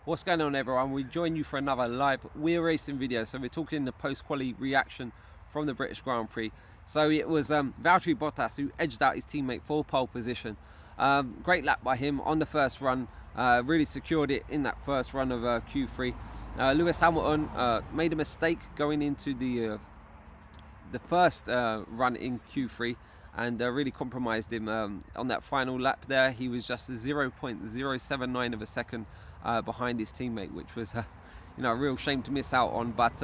What's going on, everyone? We join you for another live We're Racing video. So we're talking the post-quali reaction from the British Grand Prix. So it was Valtteri Bottas who edged out his teammate for pole position. Great lap by him on the first run, really secured it in that first run of Q3. Lewis Hamilton made a mistake going into the first run in Q3 and really compromised him on that final lap there. He was just 0.079 of a second behind his teammate, which was a real shame to miss out on. But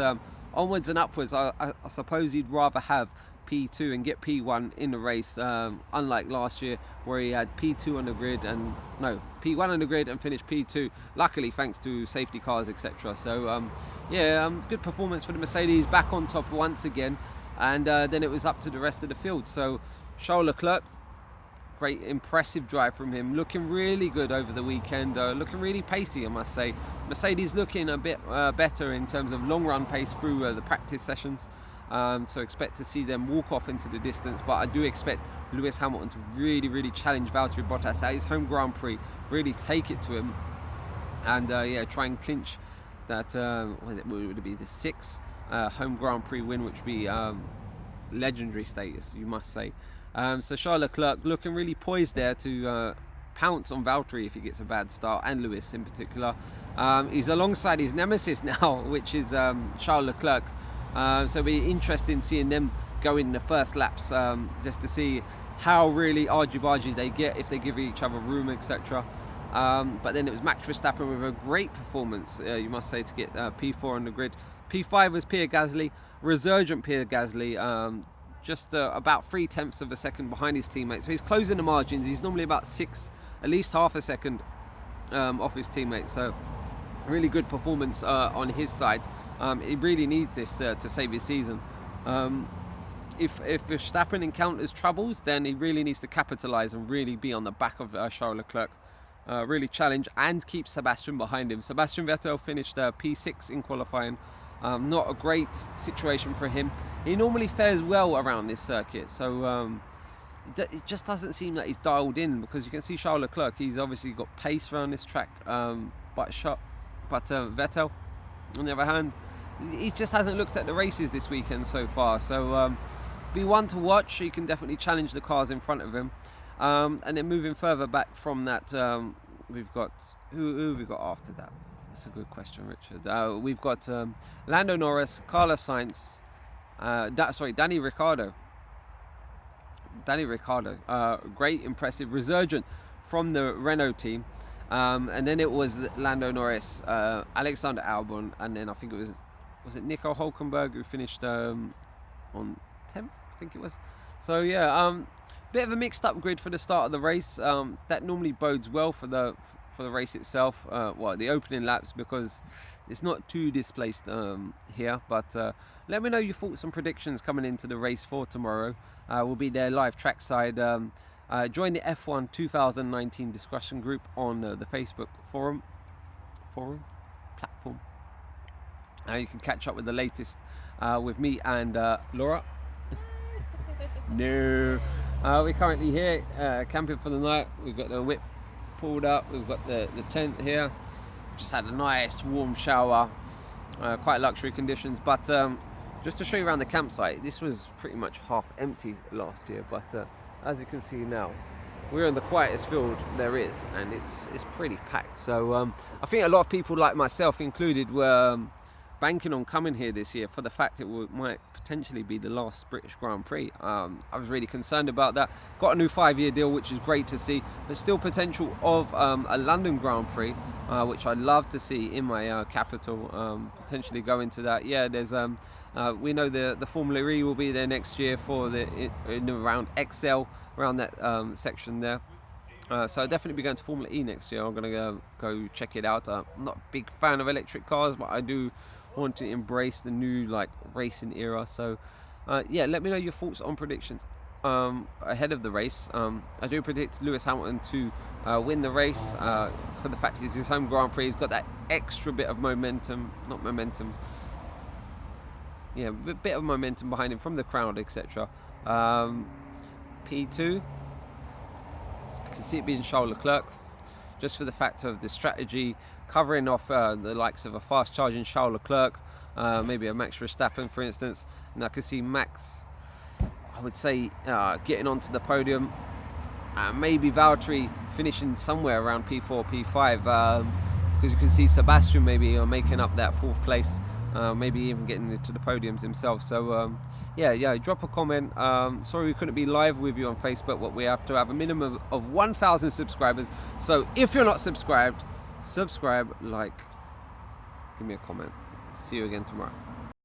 onwards and upwards, I suppose he'd rather have P2 and get P1 in the race, unlike last year where he had P2 on the grid and P1 on the grid and finished P2, luckily thanks to safety cars, etc. So good performance for the Mercedes, back on top once again, and then it was up to the rest of the field. So Charles Leclerc, great impressive drive from him, looking really good over the weekend, looking really pacey, I must say. Mercedes looking a bit better in terms of long run pace through the practice sessions, so expect to see them walk off into the distance. But I do expect Lewis Hamilton to really challenge Valtteri Bottas at his home Grand Prix, really take it to him, and try and clinch that would it be the 6th home Grand Prix win, which would be legendary status, you must say. So Charles Leclerc looking really poised there to pounce on Valtteri if he gets a bad start, and Lewis in particular. He's alongside his nemesis now, which is Charles Leclerc. So it'll be interesting seeing them go in the first laps, just to see how really argy-bargy they get, if they give each other room, etc. But then it was Max Verstappen with a great performance, you must say, to get P4 on the grid. P5 was Pierre Gasly, resurgent Pierre Gasly, just about 0.3 of a second behind his teammate. So he's closing the margins. He's normally about at least half a second off his teammate. So really good performance on his side. He really needs this to save his season. If Verstappen encounters troubles, then he really needs to capitalize and really be on the back of Charles Leclerc. Really challenge and keep Sebastian behind him. Sebastian Vettel finished P6 in qualifying. Not a great situation for him. He normally fares well around this circuit, so it just doesn't seem that he's dialed in, because you can see Charles Leclerc, he's obviously got pace around this track, but Vettel, on the other hand, he just hasn't looked at the races this weekend so far. So be one to watch. He can definitely challenge the cars in front of him. And then moving further back from that, we've got who have we got after that? That's a good question, Richard. We've got Lando Norris, Carlos Sainz, Danny Ricciardo. Great, impressive, resurgent from the Renault team. And then it was Lando Norris, Alexander Albon, and then I think it was it Nico Hülkenberg who finished on 10th, I think it was. So bit of a mixed up grid for the start of the race. That normally bodes well for the race itself, the opening laps, because it's not too displaced here. But let me know your thoughts and predictions coming into the race for tomorrow. We'll be there live trackside. Join the F1 2019 discussion group on the Facebook forum platform. You can catch up with the latest with me and Laura. No, we're currently here camping for the night. We've got the whip pulled up, we've got the tent here. Just had a nice warm shower, quite luxury conditions. But just to show you around the campsite, this was pretty much half empty last year, but as you can see now, we're in the quietest field there is, and it's pretty packed. So I think a lot of people, like myself included, were banking on coming here this year for the fact it might potentially be the last British Grand Prix. I was really concerned about that. Got a new 5-year deal, which is great to see. There's still potential of a London Grand Prix, which I'd love to see in my capital. Potentially go into that. Yeah, there's we know the Formula E will be there next year for around XL, around that section there. So I'll definitely be going to Formula E next year. I'm going to go check it out. I'm not a big fan of electric cars, but I do want to embrace the new racing era. So let me know your thoughts on predictions ahead of the race. I do predict Lewis Hamilton to win the race for the fact it's his home Grand Prix. He's got that extra bit of momentum, a bit of momentum behind him from the crowd, etc. P2, I can see it being Charles Leclerc. just for the fact of the strategy, covering off the likes of a fast charging Charles Leclerc, maybe a Max Verstappen for instance. And I could see Max, I would say, getting onto the podium, maybe Valtteri finishing somewhere around P4, P5, because you can see Sebastian maybe making up that 4th place, maybe even getting into the podiums himself. So yeah, drop a comment. Sorry we couldn't be live with you on Facebook, but we have to have a minimum of 1,000 subscribers. So if you're not subscribed, subscribe, like, give me a comment. See you again tomorrow.